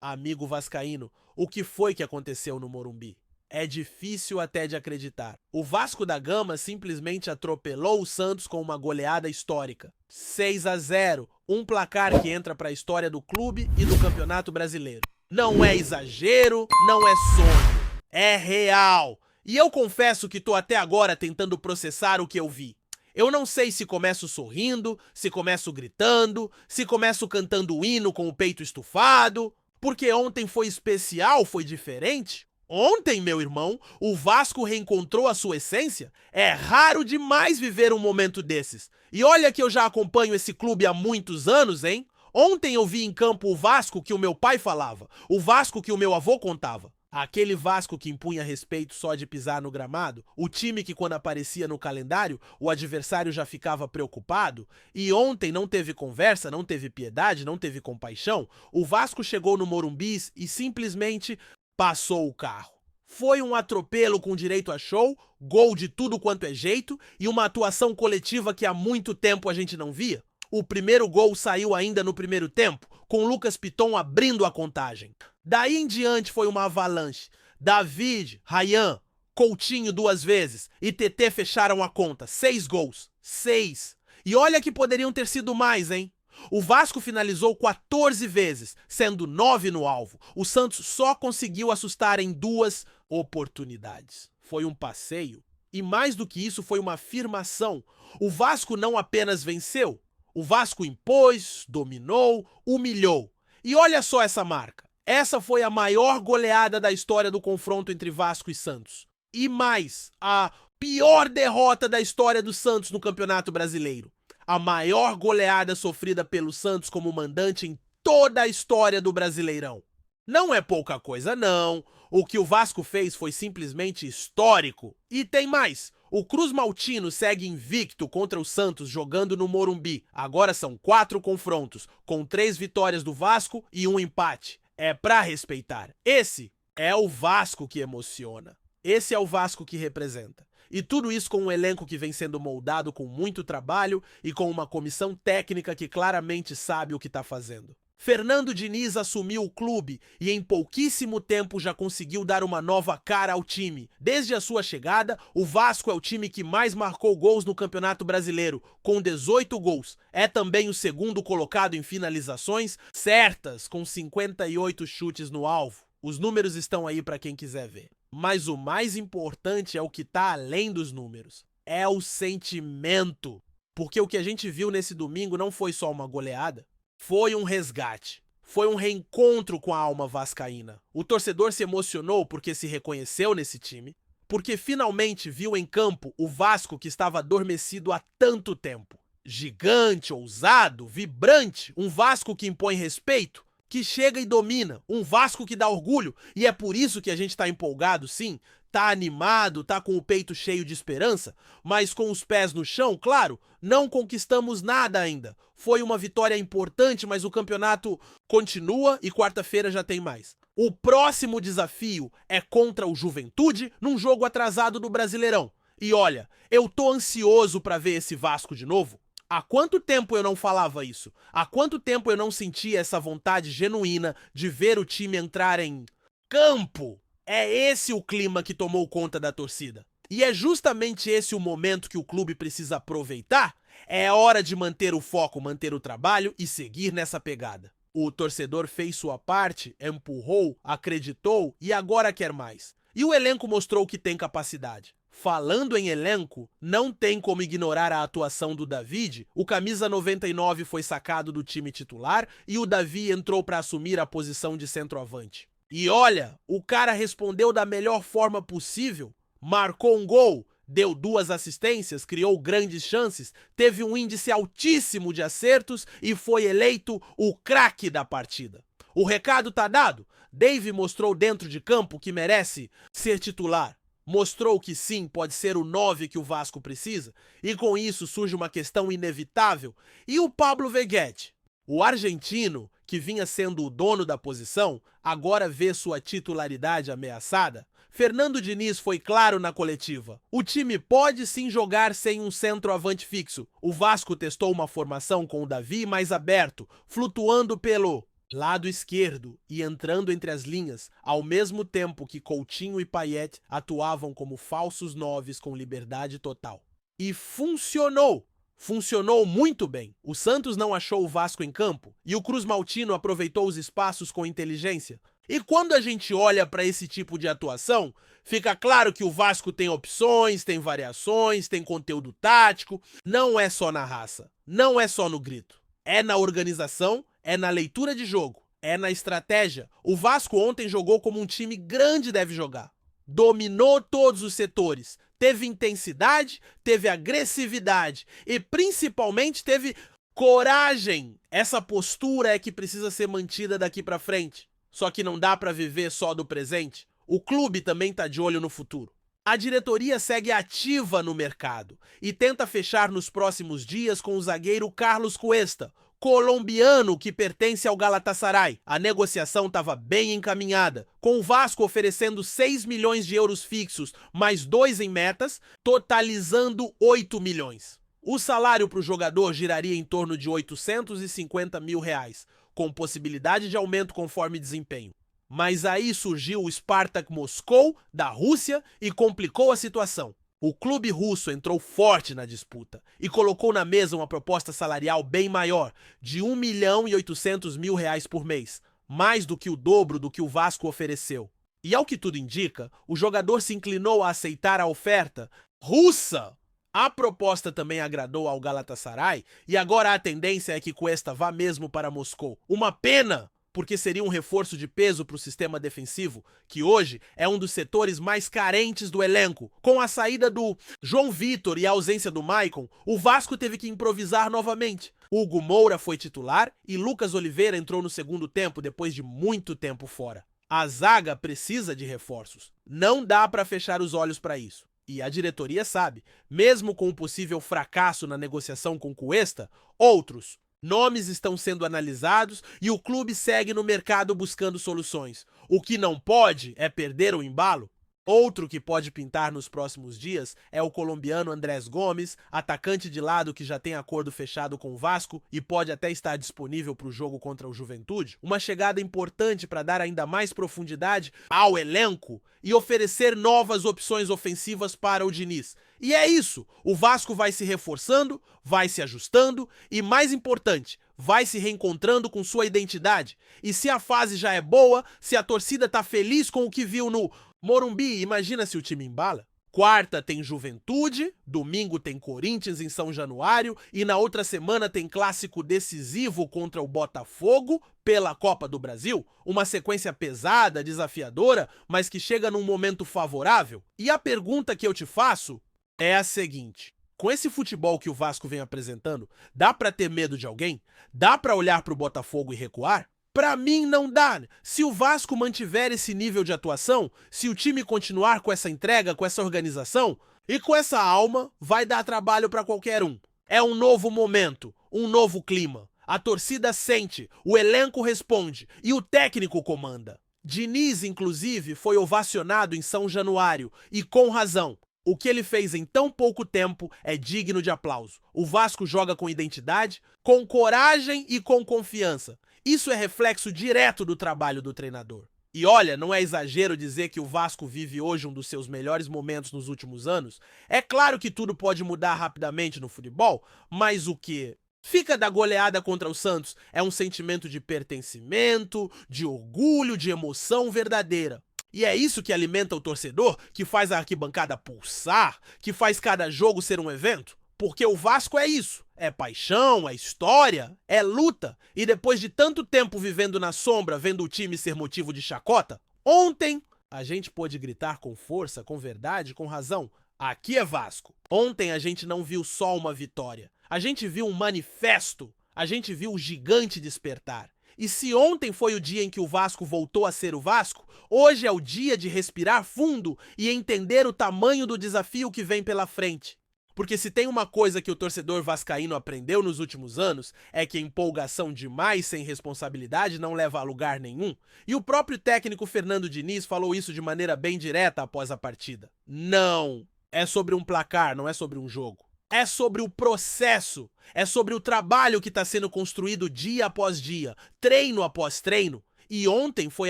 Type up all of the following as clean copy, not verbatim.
Amigo vascaíno, o que foi que aconteceu no Morumbi? É difícil até de acreditar. O Vasco da Gama simplesmente atropelou o Santos com uma goleada histórica. 6-0, um placar que entra para a história do clube e do Campeonato Brasileiro. Não é exagero, não é sonho, é real. E eu confesso que tô até agora tentando processar o que eu vi. Eu não sei se começo sorrindo, se começo gritando, se começo cantando o hino com o peito estufado. Porque ontem foi especial, foi diferente. Ontem, meu irmão, o Vasco reencontrou a sua essência. É raro demais viver um momento desses. E olha que eu já acompanho esse clube há muitos anos, hein? Ontem eu vi em campo o Vasco que o meu pai falava, o Vasco que o meu avô contava. Aquele Vasco que impunha respeito só de pisar no gramado, o time que quando aparecia no calendário, o adversário já ficava preocupado, e ontem não teve conversa, não teve piedade, não teve compaixão, o Vasco chegou no Morumbi e simplesmente passou o carro. Foi um atropelo com direito a show, gol de tudo quanto é jeito e uma atuação coletiva que há muito tempo a gente não via. O primeiro gol saiu ainda no primeiro tempo, com Lucas Piton abrindo a contagem. Daí em diante foi uma avalanche. David, Ryan, Coutinho 2 vezes e TT fecharam a conta. 6 gols. 6. E olha que poderiam ter sido mais, hein? O Vasco finalizou 14 vezes, sendo 9 no alvo. O Santos só conseguiu assustar em 2 oportunidades. Foi um passeio. E mais do que isso, foi uma afirmação. O Vasco não apenas venceu, o Vasco impôs, dominou, humilhou. E olha só essa marca. Essa foi a maior goleada da história do confronto entre Vasco e Santos. E mais, a pior derrota da história do Santos no Campeonato Brasileiro. A maior goleada sofrida pelo Santos como mandante em toda a história do Brasileirão. Não é pouca coisa, não. O que o Vasco fez foi simplesmente histórico. E tem mais. O Cruz Maltino segue invicto contra o Santos jogando no Morumbi. Agora são 4 confrontos, com 3 vitórias do Vasco e 1 empate. É pra respeitar. Esse é o Vasco que emociona. Esse é o Vasco que representa. E tudo isso com um elenco que vem sendo moldado com muito trabalho e com uma comissão técnica que claramente sabe o que está fazendo. Fernando Diniz assumiu o clube e em pouquíssimo tempo já conseguiu dar uma nova cara ao time. Desde a sua chegada, o Vasco é o time que mais marcou gols no Campeonato Brasileiro, com 18 gols. É também o segundo colocado em finalizações certas, com 58 chutes no alvo. Os números estão aí para quem quiser ver. Mas o mais importante é o que está além dos números. É o sentimento. Porque o que a gente viu nesse domingo não foi só uma goleada. Foi um resgate. Foi um reencontro com a alma vascaína. O torcedor se emocionou porque se reconheceu nesse time, porque finalmente viu em campo o Vasco que estava adormecido há tanto tempo. Gigante, ousado, vibrante, um Vasco que impõe respeito, que chega e domina, um Vasco que dá orgulho, e é por isso que a gente tá empolgado, sim, tá animado, tá com o peito cheio de esperança, mas com os pés no chão, claro, não conquistamos nada ainda. Foi uma vitória importante, mas o campeonato continua e quarta-feira já tem mais. O próximo desafio é contra o Juventude num jogo atrasado do Brasileirão. E olha, eu tô ansioso pra ver esse Vasco de novo. Há quanto tempo eu não falava isso? Há quanto tempo eu não sentia essa vontade genuína de ver o time entrar em campo? É esse o clima que tomou conta da torcida. E é justamente esse o momento que o clube precisa aproveitar. É hora de manter o foco, manter o trabalho e seguir nessa pegada. O torcedor fez sua parte, empurrou, acreditou e agora quer mais. E o elenco mostrou que tem capacidade. Falando em elenco, não tem como ignorar a atuação do David. O camisa 99 foi sacado do time titular e o Davi entrou para assumir a posição de centroavante. E olha, o cara respondeu da melhor forma possível, marcou um gol, deu 2 assistências, criou grandes chances, teve um índice altíssimo de acertos e foi eleito o craque da partida. O recado tá dado. Dave mostrou dentro de campo que merece ser titular. Mostrou que sim, pode ser o 9 que o Vasco precisa, e com isso surge uma questão inevitável. E o Pablo Veguete? O argentino, que vinha sendo o dono da posição, agora vê sua titularidade ameaçada? Fernando Diniz foi claro na coletiva. O time pode sim jogar sem um centroavante fixo. O Vasco testou uma formação com o Davi mais aberto, flutuando pelo lado esquerdo e entrando entre as linhas, ao mesmo tempo que Coutinho e Payet atuavam como falsos noves com liberdade total. E funcionou! Funcionou muito bem. O Santos não achou o Vasco em campo e o Cruz Maltino aproveitou os espaços com inteligência. E quando a gente olha para esse tipo de atuação, fica claro que o Vasco tem opções, tem variações, tem conteúdo tático, não é só na raça, não é só no grito. É na organização, é na leitura de jogo, é na estratégia. O Vasco ontem jogou como um time grande deve jogar. Dominou todos os setores, teve intensidade, teve agressividade e principalmente teve coragem. Essa postura é que precisa ser mantida daqui para frente. Só que não dá para viver só do presente. O clube também tá de olho no futuro. A diretoria segue ativa no mercado e tenta fechar nos próximos dias com o zagueiro Carlos Cuesta, colombiano que pertence ao Galatasaray. A negociação estava bem encaminhada, com o Vasco oferecendo 6 milhões de euros fixos, mais 2 em metas, totalizando 8 milhões. O salário para o jogador giraria em torno de 850 mil reais, com possibilidade de aumento conforme desempenho. Mas aí surgiu o Spartak Moscou, da Rússia, e complicou a situação. O clube russo entrou forte na disputa e colocou na mesa uma proposta salarial bem maior, de 1 milhão e 800 mil reais por mês, mais do que o dobro do que o Vasco ofereceu. E ao que tudo indica, o jogador se inclinou a aceitar a oferta russa. A proposta também agradou ao Galatasaray e agora a tendência é que Cuesta vá mesmo para Moscou. Uma pena! Porque seria um reforço de peso para o sistema defensivo, que hoje é um dos setores mais carentes do elenco. Com a saída do João Vitor e a ausência do Maicon, o Vasco teve que improvisar novamente. Hugo Moura foi titular e Lucas Oliveira entrou no segundo tempo depois de muito tempo fora. A zaga precisa de reforços. Não dá para fechar os olhos para isso. E a diretoria sabe, mesmo com o possível fracasso na negociação com Cuesta, outros nomes estão sendo analisados e o clube segue no mercado buscando soluções. O que não pode é perder o embalo. Outro que pode pintar nos próximos dias é o colombiano Andrés Gomes, atacante de lado que já tem acordo fechado com o Vasco e pode até estar disponível para o jogo contra o Juventude. Uma chegada importante para dar ainda mais profundidade ao elenco e oferecer novas opções ofensivas para o Diniz. E é isso, o Vasco vai se reforçando, vai se ajustando e, mais importante, vai se reencontrando com sua identidade. E se a fase já é boa, se a torcida tá feliz com o que viu no Morumbi, imagina se o time embala. Quarta tem Juventude, domingo tem Corinthians em São Januário e na outra semana tem clássico decisivo contra o Botafogo pela Copa do Brasil. Uma sequência pesada, desafiadora, mas que chega num momento favorável. E a pergunta que eu te faço é a seguinte: com esse futebol que o Vasco vem apresentando, dá pra ter medo de alguém? Dá pra olhar pro Botafogo e recuar? Pra mim não dá. Se o Vasco mantiver esse nível de atuação, se o time continuar com essa entrega, com essa organização e com essa alma, vai dar trabalho pra qualquer um. É um novo momento, um novo clima. A torcida sente, o elenco responde e o técnico comanda. Diniz, inclusive, foi ovacionado em São Januário e com razão. O que ele fez em tão pouco tempo é digno de aplauso. O Vasco joga com identidade, com coragem e com confiança. Isso é reflexo direto do trabalho do treinador. E olha, não é exagero dizer que o Vasco vive hoje um dos seus melhores momentos nos últimos anos. É claro que tudo pode mudar rapidamente no futebol, mas o que fica da goleada contra o Santos é um sentimento de pertencimento, de orgulho, de emoção verdadeira. E é isso que alimenta o torcedor, que faz a arquibancada pulsar, que faz cada jogo ser um evento. Porque o Vasco é isso, é paixão, é história, é luta. E depois de tanto tempo vivendo na sombra, vendo o time ser motivo de chacota, ontem a gente pôde gritar com força, com verdade, com razão: aqui é Vasco. Ontem a gente não viu só uma vitória, a gente viu um manifesto, a gente viu o gigante despertar. E se ontem foi o dia em que o Vasco voltou a ser o Vasco, hoje é o dia de respirar fundo e entender o tamanho do desafio que vem pela frente. Porque se tem uma coisa que o torcedor vascaíno aprendeu nos últimos anos, é que empolgação demais sem responsabilidade não leva a lugar nenhum. E o próprio técnico Fernando Diniz falou isso de maneira bem direta após a partida. Não, é sobre um placar, não é sobre um jogo. É sobre o processo, é sobre o trabalho que está sendo construído dia após dia, treino após treino, e ontem foi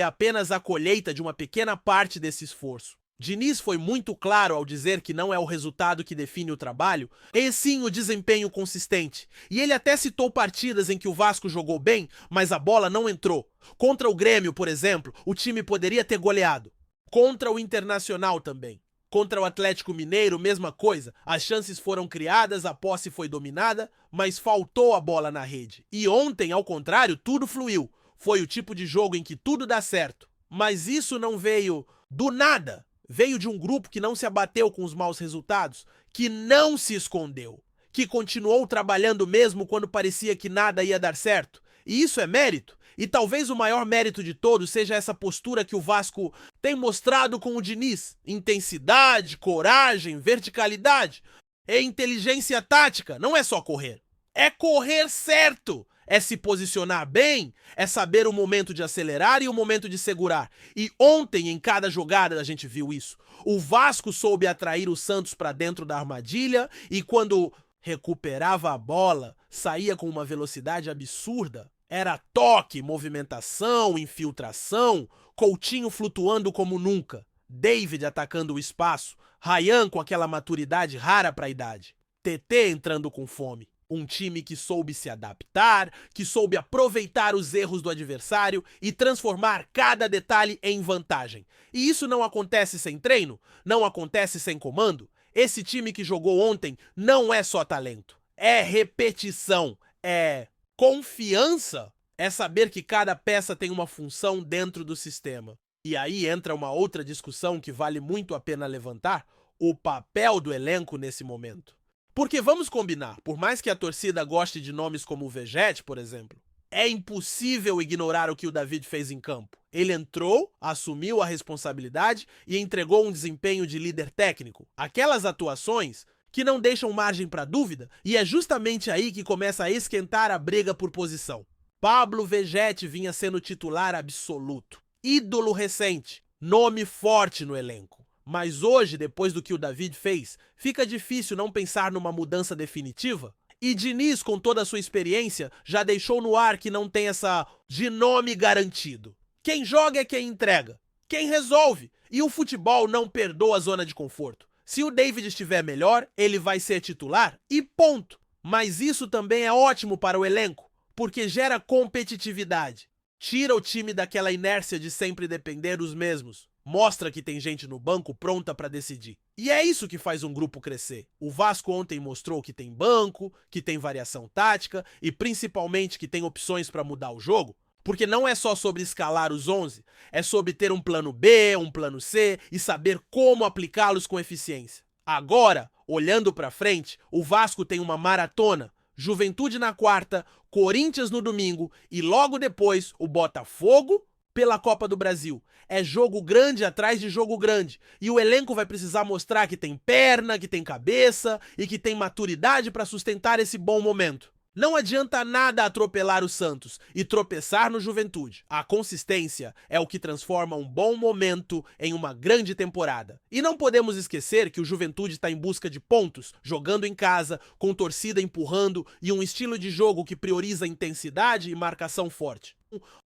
apenas a colheita de uma pequena parte desse esforço. Diniz foi muito claro ao dizer que não é o resultado que define o trabalho, e sim o desempenho consistente. E ele até citou partidas em que o Vasco jogou bem, mas a bola não entrou. Contra o Grêmio, por exemplo, o time poderia ter goleado. Contra o Internacional também. Contra o Atlético Mineiro, mesma coisa. As chances foram criadas, a posse foi dominada, mas faltou a bola na rede. E ontem, ao contrário, tudo fluiu. Foi o tipo de jogo em que tudo dá certo. Mas isso não veio do nada. Veio de um grupo que não se abateu com os maus resultados, que não se escondeu, que continuou trabalhando mesmo quando parecia que nada ia dar certo. E isso é mérito. E talvez o maior mérito de todos seja essa postura que o Vasco tem mostrado com o Diniz. Intensidade, coragem, verticalidade e inteligência tática. Não é só correr. É correr certo. É se posicionar bem, é saber o momento de acelerar e o momento de segurar. E ontem, em cada jogada, a gente viu isso. O Vasco soube atrair o Santos para dentro da armadilha e quando recuperava a bola, saía com uma velocidade absurda. Era toque, movimentação, infiltração, Coutinho flutuando como nunca, David atacando o espaço, Ryan com aquela maturidade rara para a idade, TT entrando com fome. Um time que soube se adaptar, que soube aproveitar os erros do adversário e transformar cada detalhe em vantagem. E isso não acontece sem treino, não acontece sem comando. Esse time que jogou ontem não é só talento, é repetição, é confiança, é saber que cada peça tem uma função dentro do sistema. E aí entra uma outra discussão que vale muito a pena levantar, o papel do elenco nesse momento. Porque vamos combinar, por mais que a torcida goste de nomes como o Vegete, por exemplo, é impossível ignorar o que o David fez em campo. Ele entrou, assumiu a responsabilidade e entregou um desempenho de líder técnico. Aquelas atuações que não deixam margem para dúvida, e é justamente aí que começa a esquentar a briga por posição. Pablo Vegete vinha sendo titular absoluto, ídolo recente, nome forte no elenco. Mas hoje, depois do que o David fez, fica difícil não pensar numa mudança definitiva. E Diniz, com toda a sua experiência, já deixou no ar que não tem essa de nome garantido. Quem joga é quem entrega, quem resolve. E o futebol não perdoa a zona de conforto. Se o David estiver melhor, ele vai ser titular e ponto. Mas isso também é ótimo para o elenco, porque gera competitividade. Tira o time daquela inércia de sempre depender dos mesmos. Mostra que tem gente no banco pronta para decidir. E é isso que faz um grupo crescer. O Vasco ontem mostrou que tem banco, que tem variação tática e principalmente que tem opções para mudar o jogo. Porque não é só sobre escalar os 11, é sobre ter um plano B, um plano C e saber como aplicá-los com eficiência. Agora, olhando para frente, o Vasco tem uma maratona. Juventude na quarta, Corinthians no domingo e logo depois o Botafogo pela Copa do Brasil. É jogo grande atrás de jogo grande. E o elenco vai precisar mostrar que tem perna, que tem cabeça e que tem maturidade para sustentar esse bom momento. Não adianta nada atropelar o Santos e tropeçar no Juventude. A consistência é o que transforma um bom momento em uma grande temporada. E não podemos esquecer que o Juventude está em busca de pontos, jogando em casa, com torcida empurrando e um estilo de jogo que prioriza intensidade e marcação forte.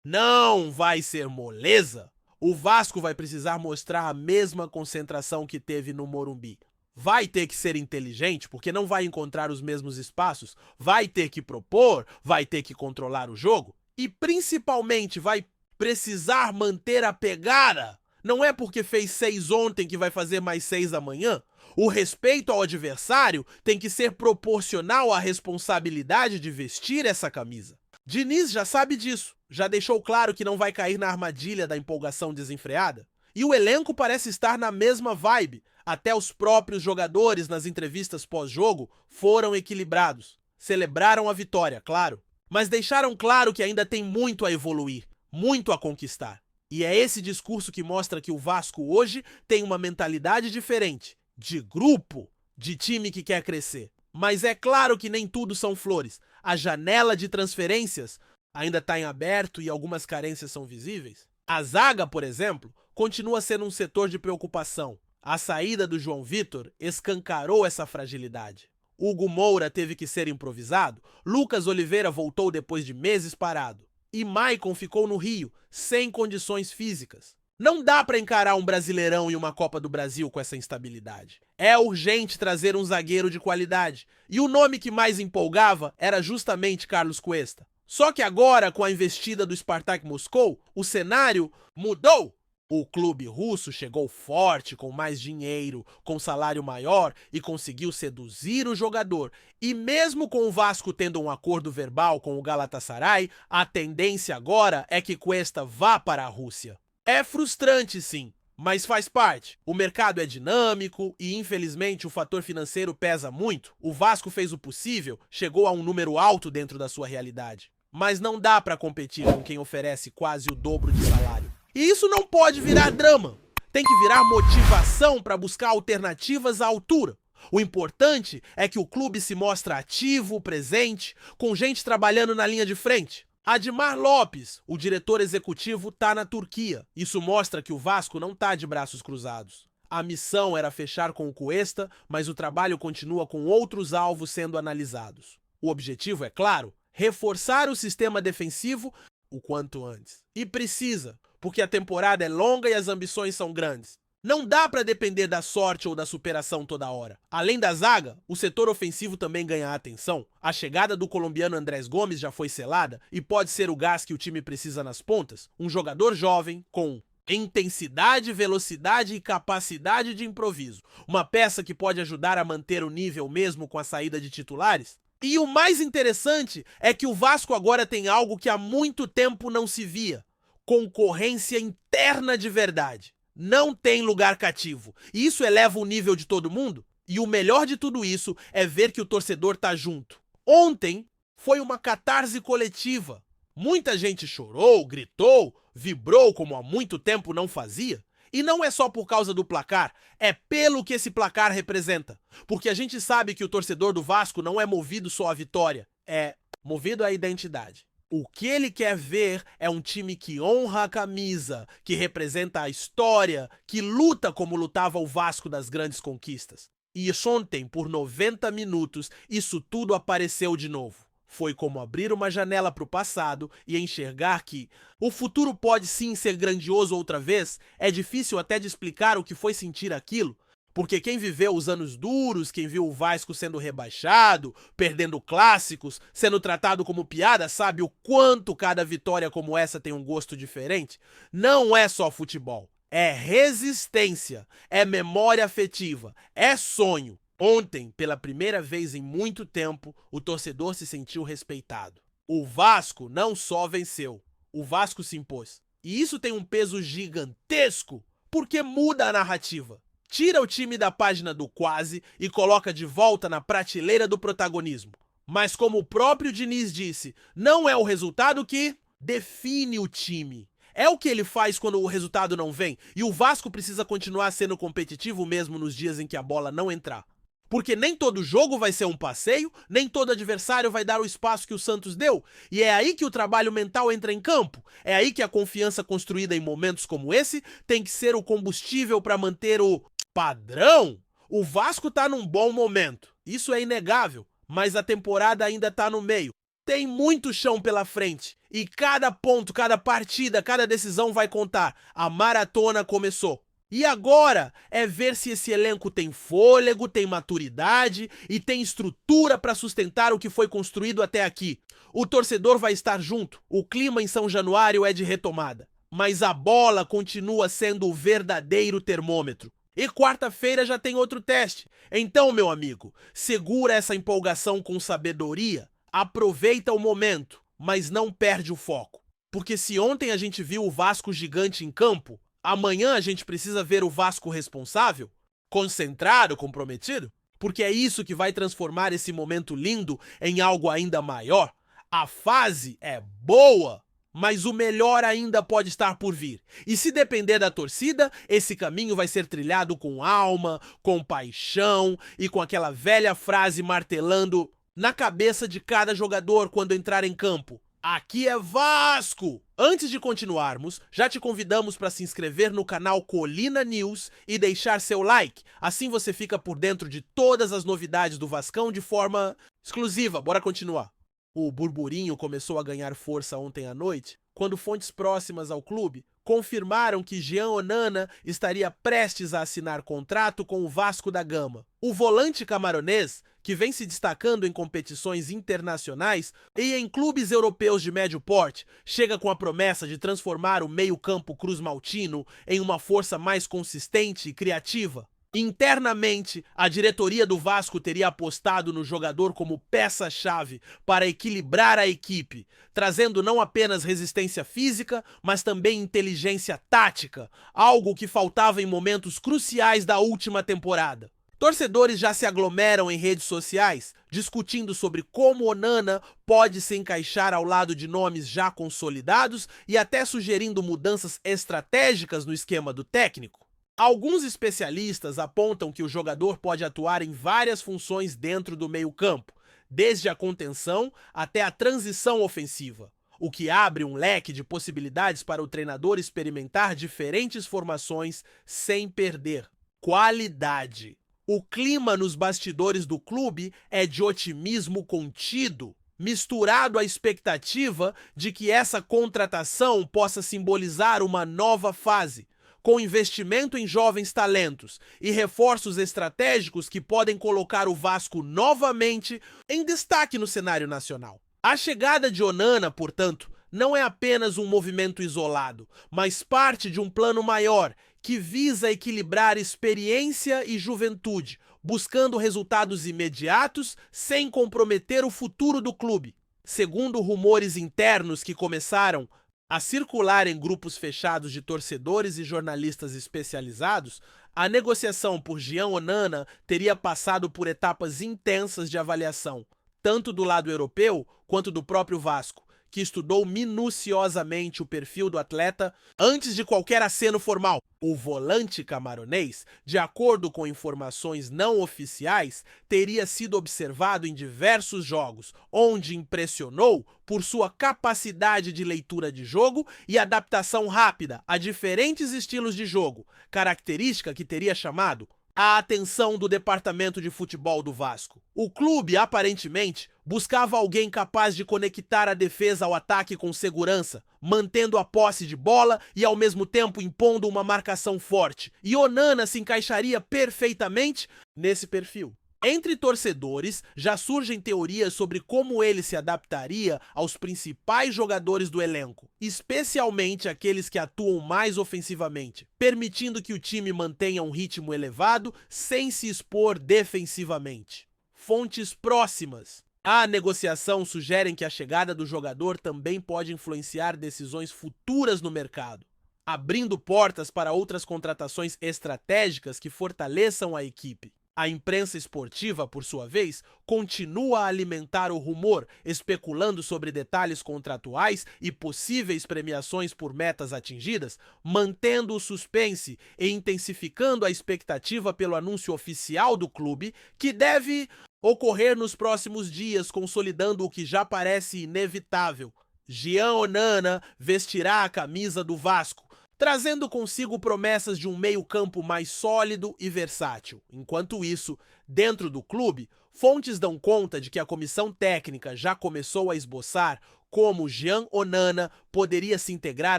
Não vai ser moleza. O Vasco vai precisar mostrar a mesma concentração que teve no Morumbi. Vai ter que ser inteligente, porque não vai encontrar os mesmos espaços, vai ter que propor, vai ter que controlar o jogo e principalmente vai precisar manter a pegada. Não é porque fez 6 ontem que vai fazer mais 6 amanhã. O respeito ao adversário tem que ser proporcional à responsabilidade de vestir essa camisa. Diniz já sabe disso, já deixou claro que não vai cair na armadilha da empolgação desenfreada. E o elenco parece estar na mesma vibe. Até os próprios jogadores, nas entrevistas pós-jogo, foram equilibrados. Celebraram a vitória, claro, mas deixaram claro que ainda tem muito a evoluir, muito a conquistar. E é esse discurso que mostra que o Vasco hoje tem uma mentalidade diferente, de grupo, de time que quer crescer. Mas é claro que nem tudo são flores. A janela de transferências ainda está em aberto e algumas carências são visíveis. A zaga, por exemplo, continua sendo um setor de preocupação. A saída do João Vitor escancarou essa fragilidade. Hugo Moura teve que ser improvisado, Lucas Oliveira voltou depois de meses parado e Maicon ficou no Rio, sem condições físicas. Não dá para encarar um Brasileirão e uma Copa do Brasil com essa instabilidade. É urgente trazer um zagueiro de qualidade, e o nome que mais empolgava era justamente Carlos Cuesta. Só que agora, com a investida do Spartak Moscou, o cenário mudou. O clube russo chegou forte, com mais dinheiro, com salário maior e conseguiu seduzir o jogador. E mesmo com o Vasco tendo um acordo verbal com o Galatasaray, a tendência agora é que Cuesta vá para a Rússia. É frustrante, sim, mas faz parte. O mercado é dinâmico e, infelizmente, o fator financeiro pesa muito. O Vasco fez o possível, chegou a um número alto dentro da sua realidade. Mas não dá para competir com quem oferece quase o dobro de salário. E isso não pode virar drama. Tem que virar motivação para buscar alternativas à altura. O importante é que o clube se mostra ativo, presente, com gente trabalhando na linha de frente. Admar Lopes, o diretor executivo, tá na Turquia. Isso mostra que o Vasco não tá de braços cruzados. A missão era fechar com o Cuesta, mas o trabalho continua com outros alvos sendo analisados. O objetivo é, claro, reforçar o sistema defensivo o quanto antes. E precisa, porque a temporada é longa e as ambições são grandes. Não dá para depender da sorte ou da superação toda hora. Além da zaga, o setor ofensivo também ganha atenção. A chegada do colombiano Andrés Gomes já foi selada e pode ser o gás que o time precisa nas pontas. Um jogador jovem com intensidade, velocidade e capacidade de improviso. Uma peça que pode ajudar a manter o nível mesmo com a saída de titulares. E o mais interessante é que o Vasco agora tem algo que há muito tempo não se via: concorrência interna de verdade. Não tem lugar cativo. E isso eleva o nível de todo mundo. E o melhor de tudo isso é ver que o torcedor tá junto. Ontem foi uma catarse coletiva. Muita gente chorou, gritou, vibrou como há muito tempo não fazia. E não é só por causa do placar, é pelo que esse placar representa. Porque a gente sabe que o torcedor do Vasco não é movido só à vitória, é movido à identidade. O que ele quer ver é um time que honra a camisa, que representa a história, que luta como lutava o Vasco das grandes conquistas. E ontem, por 90 minutos, isso tudo apareceu de novo. Foi como abrir uma janela para o passado e enxergar que o futuro pode sim ser grandioso outra vez. É difícil até de explicar o que foi sentir aquilo, porque quem viveu os anos duros, quem viu o Vasco sendo rebaixado, perdendo clássicos, sendo tratado como piada, sabe o quanto cada vitória como essa tem um gosto diferente. Não é só futebol, é resistência, é memória afetiva, é sonho. Ontem, pela primeira vez em muito tempo, o torcedor se sentiu respeitado. O Vasco não só venceu, o Vasco se impôs. E isso tem um peso gigantesco, porque muda a narrativa. Tira o time da página do quase e coloca de volta na prateleira do protagonismo. Mas como o próprio Diniz disse, não é o resultado que define o time. É o que ele faz quando o resultado não vem. E o Vasco precisa continuar sendo competitivo mesmo nos dias em que a bola não entrar. Porque nem todo jogo vai ser um passeio, nem todo adversário vai dar o espaço que o Santos deu. E é aí que o trabalho mental entra em campo. É aí que a confiança construída em momentos como esse tem que ser o combustível para manter o padrão. O Vasco tá num bom momento, isso é inegável, mas a temporada ainda tá no meio. Tem muito chão pela frente e cada ponto, cada partida, cada decisão vai contar. A maratona começou. E agora é ver se esse elenco tem fôlego, tem maturidade e tem estrutura para sustentar o que foi construído até aqui. O torcedor vai estar junto, o clima em São Januário é de retomada, mas a bola continua sendo o verdadeiro termômetro. E quarta-feira já tem outro teste. Então, meu amigo, segura essa empolgação com sabedoria, aproveita o momento, mas não perde o foco. Porque se ontem a gente viu o Vasco gigante em campo, amanhã a gente precisa ver o Vasco responsável, concentrado, comprometido, porque é isso que vai transformar esse momento lindo em algo ainda maior. A fase é boa, mas o melhor ainda pode estar por vir. E se depender da torcida, esse caminho vai ser trilhado com alma, com paixão e com aquela velha frase martelando na cabeça de cada jogador quando entrar em campo. Aqui é Vasco! Antes de continuarmos, já te convidamos para se inscrever no canal Colina News e deixar seu like, assim você fica por dentro de todas as novidades do Vascão de forma exclusiva. Bora continuar. O burburinho começou a ganhar força ontem à noite, quando fontes próximas ao clube confirmaram que Jean Onana estaria prestes a assinar contrato com o Vasco da Gama. O volante camaronês, que vem se destacando em competições internacionais e em clubes europeus de médio porte, chega com a promessa de transformar o meio-campo cruz-maltino em uma força mais consistente e criativa. Internamente, a diretoria do Vasco teria apostado no jogador como peça-chave para equilibrar a equipe, trazendo não apenas resistência física, mas também inteligência tática, algo que faltava em momentos cruciais da última temporada. Torcedores já se aglomeram em redes sociais, discutindo sobre como Onana pode se encaixar ao lado de nomes já consolidados e até sugerindo mudanças estratégicas no esquema do técnico. Alguns especialistas apontam que o jogador pode atuar em várias funções dentro do meio-campo, desde a contenção até a transição ofensiva, o que abre um leque de possibilidades para o treinador experimentar diferentes formações sem perder qualidade. O clima nos bastidores do clube é de otimismo contido, misturado à expectativa de que essa contratação possa simbolizar uma nova fase, com investimento em jovens talentos e reforços estratégicos que podem colocar o Vasco novamente em destaque no cenário nacional. A chegada de Onana, portanto, não é apenas um movimento isolado, mas parte de um plano maior que visa equilibrar experiência e juventude, buscando resultados imediatos sem comprometer o futuro do clube. Segundo rumores internos que começaram a circular em grupos fechados de torcedores e jornalistas especializados, a negociação por Jean Onana teria passado por etapas intensas de avaliação, tanto do lado europeu quanto do próprio Vasco, que estudou minuciosamente o perfil do atleta antes de qualquer aceno formal. O volante camaronês, de acordo com informações não oficiais, teria sido observado em diversos jogos, onde impressionou por sua capacidade de leitura de jogo e adaptação rápida a diferentes estilos de jogo, característica que teria chamado a atenção do departamento de futebol do Vasco. O clube, aparentemente, buscava alguém capaz de conectar a defesa ao ataque com segurança, mantendo a posse de bola e ao mesmo tempo impondo uma marcação forte. E Onana se encaixaria perfeitamente nesse perfil. Entre torcedores, já surgem teorias sobre como ele se adaptaria aos principais jogadores do elenco, especialmente aqueles que atuam mais ofensivamente, permitindo que o time mantenha um ritmo elevado sem se expor defensivamente. Fontes próximas à negociação sugerem que a chegada do jogador também pode influenciar decisões futuras no mercado, abrindo portas para outras contratações estratégicas que fortaleçam a equipe. A imprensa esportiva, por sua vez, continua a alimentar o rumor, especulando sobre detalhes contratuais e possíveis premiações por metas atingidas, mantendo o suspense e intensificando a expectativa pelo anúncio oficial do clube, que deve ocorrer nos próximos dias, consolidando o que já parece inevitável. Jean Onana vestirá a camisa do Vasco, trazendo consigo promessas de um meio-campo mais sólido e versátil. Enquanto isso, dentro do clube, fontes dão conta de que a comissão técnica já começou a esboçar como Jean Onana poderia se integrar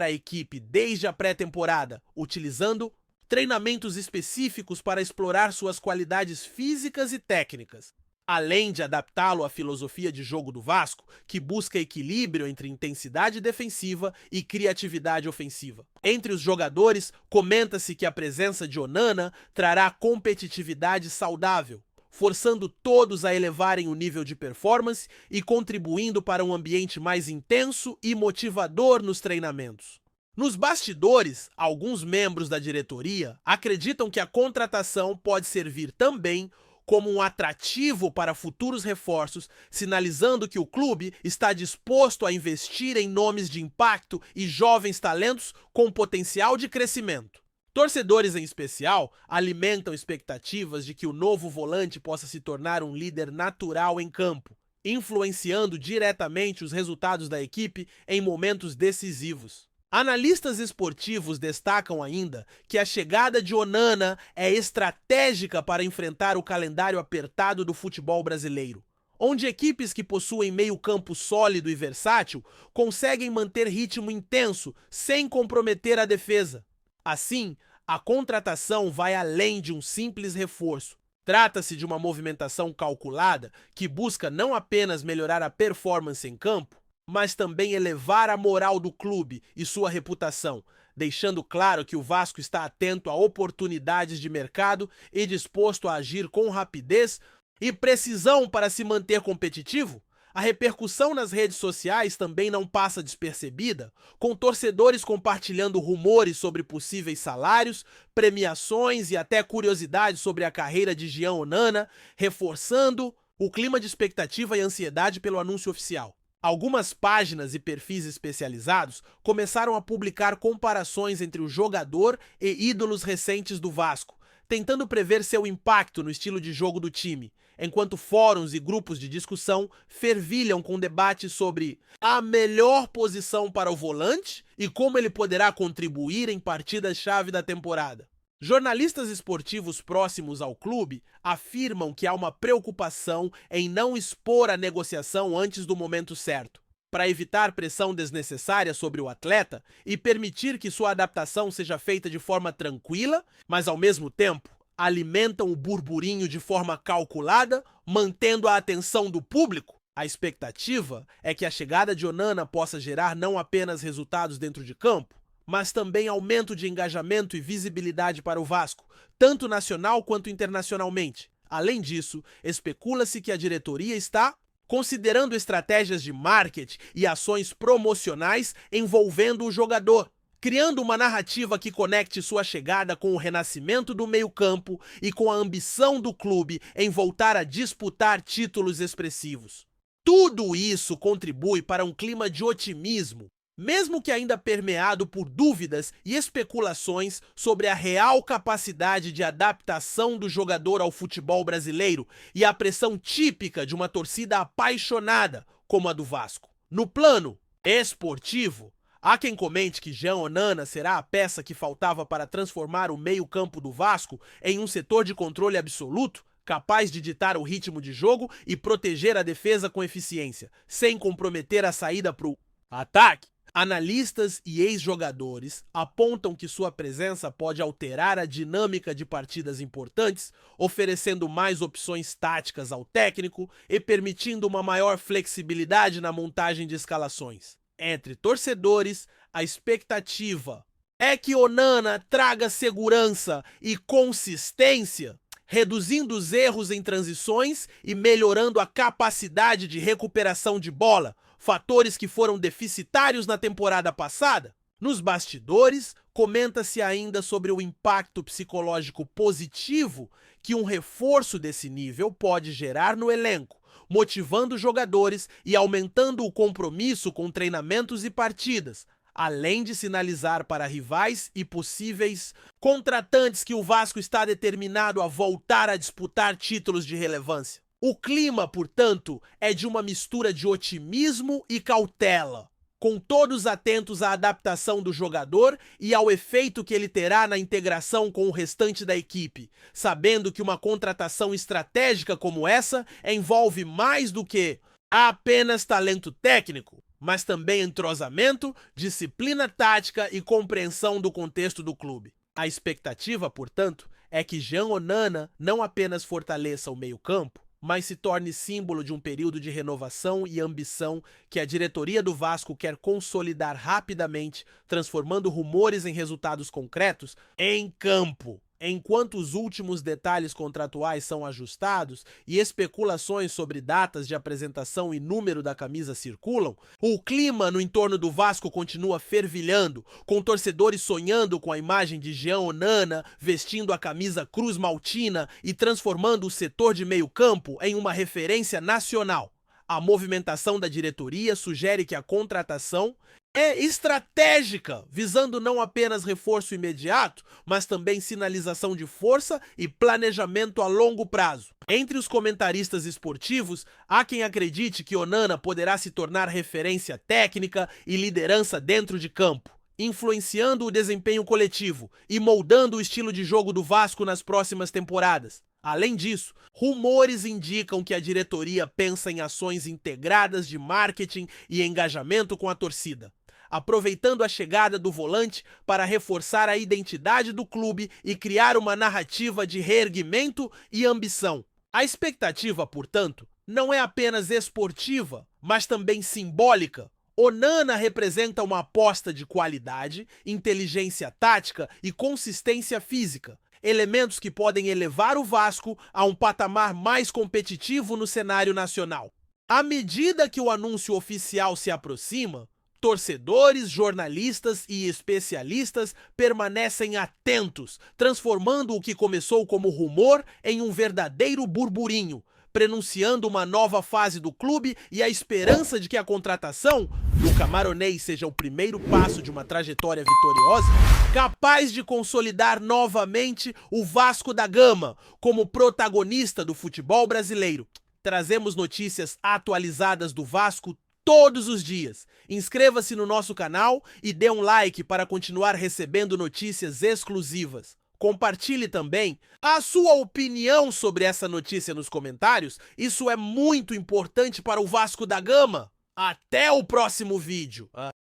à equipe desde a pré-temporada, utilizando treinamentos específicos para explorar suas qualidades físicas e técnicas, além de adaptá-lo à filosofia de jogo do Vasco, que busca equilíbrio entre intensidade defensiva e criatividade ofensiva. Entre os jogadores, comenta-se que a presença de Onana trará competitividade saudável, forçando todos a elevarem o nível de performance e contribuindo para um ambiente mais intenso e motivador nos treinamentos. Nos bastidores, alguns membros da diretoria acreditam que a contratação pode servir também como um atrativo para futuros reforços, sinalizando que o clube está disposto a investir em nomes de impacto e jovens talentos com potencial de crescimento. Torcedores, em especial, alimentam expectativas de que o novo volante possa se tornar um líder natural em campo, influenciando diretamente os resultados da equipe em momentos decisivos. Analistas esportivos destacam ainda que a chegada de Onana é estratégica para enfrentar o calendário apertado do futebol brasileiro, onde equipes que possuem meio-campo sólido e versátil conseguem manter ritmo intenso sem comprometer a defesa. Assim, a contratação vai além de um simples reforço. Trata-se de uma movimentação calculada que busca não apenas melhorar a performance em campo, mas também elevar a moral do clube e sua reputação, deixando claro que o Vasco está atento a oportunidades de mercado e disposto a agir com rapidez e precisão para se manter competitivo. A repercussão nas redes sociais também não passa despercebida, com torcedores compartilhando rumores sobre possíveis salários, premiações e até curiosidades sobre a carreira de Jean Onana, reforçando o clima de expectativa e ansiedade pelo anúncio oficial. Algumas páginas e perfis especializados começaram a publicar comparações entre o jogador e ídolos recentes do Vasco, tentando prever seu impacto no estilo de jogo do time, enquanto fóruns e grupos de discussão fervilham com debates sobre a melhor posição para o volante e como ele poderá contribuir em partidas-chave da temporada. Jornalistas esportivos próximos ao clube afirmam que há uma preocupação em não expor a negociação antes do momento certo, para evitar pressão desnecessária sobre o atleta e permitir que sua adaptação seja feita de forma tranquila, mas ao mesmo tempo alimentam o burburinho de forma calculada, mantendo a atenção do público. A expectativa é que a chegada de Onana possa gerar não apenas resultados dentro de campo, mas também aumento de engajamento e visibilidade para o Vasco, tanto nacional quanto internacionalmente. Além disso, especula-se que a diretoria está considerando estratégias de marketing e ações promocionais envolvendo o jogador, criando uma narrativa que conecte sua chegada com o renascimento do meio-campo e com a ambição do clube em voltar a disputar títulos expressivos. Tudo isso contribui para um clima de otimismo, mesmo que ainda permeado por dúvidas e especulações sobre a real capacidade de adaptação do jogador ao futebol brasileiro e a pressão típica de uma torcida apaixonada como a do Vasco. No plano esportivo, há quem comente que Jean Onana será a peça que faltava para transformar o meio-campo do Vasco em um setor de controle absoluto, capaz de ditar o ritmo de jogo e proteger a defesa com eficiência, sem comprometer a saída para o ataque. Analistas e ex-jogadores apontam que sua presença pode alterar a dinâmica de partidas importantes, oferecendo mais opções táticas ao técnico e permitindo uma maior flexibilidade na montagem de escalações. Entre torcedores, a expectativa é que Onana traga segurança e consistência, reduzindo os erros em transições e melhorando a capacidade de recuperação de bola, fatores que foram deficitários na temporada passada. Nos bastidores, comenta-se ainda sobre o impacto psicológico positivo que um reforço desse nível pode gerar no elenco, motivando jogadores e aumentando o compromisso com treinamentos e partidas, além de sinalizar para rivais e possíveis contratantes que o Vasco está determinado a voltar a disputar títulos de relevância. O clima, portanto, é de uma mistura de otimismo e cautela, com todos atentos à adaptação do jogador e ao efeito que ele terá na integração com o restante da equipe, sabendo que uma contratação estratégica como essa envolve mais do que apenas talento técnico, mas também entrosamento, disciplina tática e compreensão do contexto do clube. A expectativa, portanto, é que Jean Onana não apenas fortaleça o meio-campo, mas se torne símbolo de um período de renovação e ambição que a diretoria do Vasco quer consolidar rapidamente, transformando rumores em resultados concretos em campo. Enquanto os últimos detalhes contratuais são ajustados e especulações sobre datas de apresentação e número da camisa circulam, o clima no entorno do Vasco continua fervilhando, com torcedores sonhando com a imagem de Jean Onana vestindo a camisa Cruz Maltina e transformando o setor de meio-campo em uma referência nacional. A movimentação da diretoria sugere que a contratação é estratégica, visando não apenas reforço imediato, mas também sinalização de força e planejamento a longo prazo. Entre os comentaristas esportivos, há quem acredite que Onana poderá se tornar referência técnica e liderança dentro de campo, influenciando o desempenho coletivo e moldando o estilo de jogo do Vasco nas próximas temporadas. Além disso, rumores indicam que a diretoria pensa em ações integradas de marketing e engajamento com a torcida, aproveitando a chegada do volante para reforçar a identidade do clube e criar uma narrativa de reerguimento e ambição. A expectativa, portanto, não é apenas esportiva, mas também simbólica. Onana representa uma aposta de qualidade, inteligência tática e consistência física, elementos que podem elevar o Vasco a um patamar mais competitivo no cenário nacional. À medida que o anúncio oficial se aproxima, torcedores, jornalistas e especialistas permanecem atentos, transformando o que começou como rumor em um verdadeiro burburinho, prenunciando uma nova fase do clube e a esperança de que a contratação do camaronês seja o primeiro passo de uma trajetória vitoriosa, capaz de consolidar novamente o Vasco da Gama como protagonista do futebol brasileiro. Trazemos notícias atualizadas do Vasco todos os dias. Inscreva-se no nosso canal e dê um like para continuar recebendo notícias exclusivas. Compartilhe também a sua opinião sobre essa notícia nos comentários. Isso é muito importante para o Vasco da Gama. Até o próximo vídeo.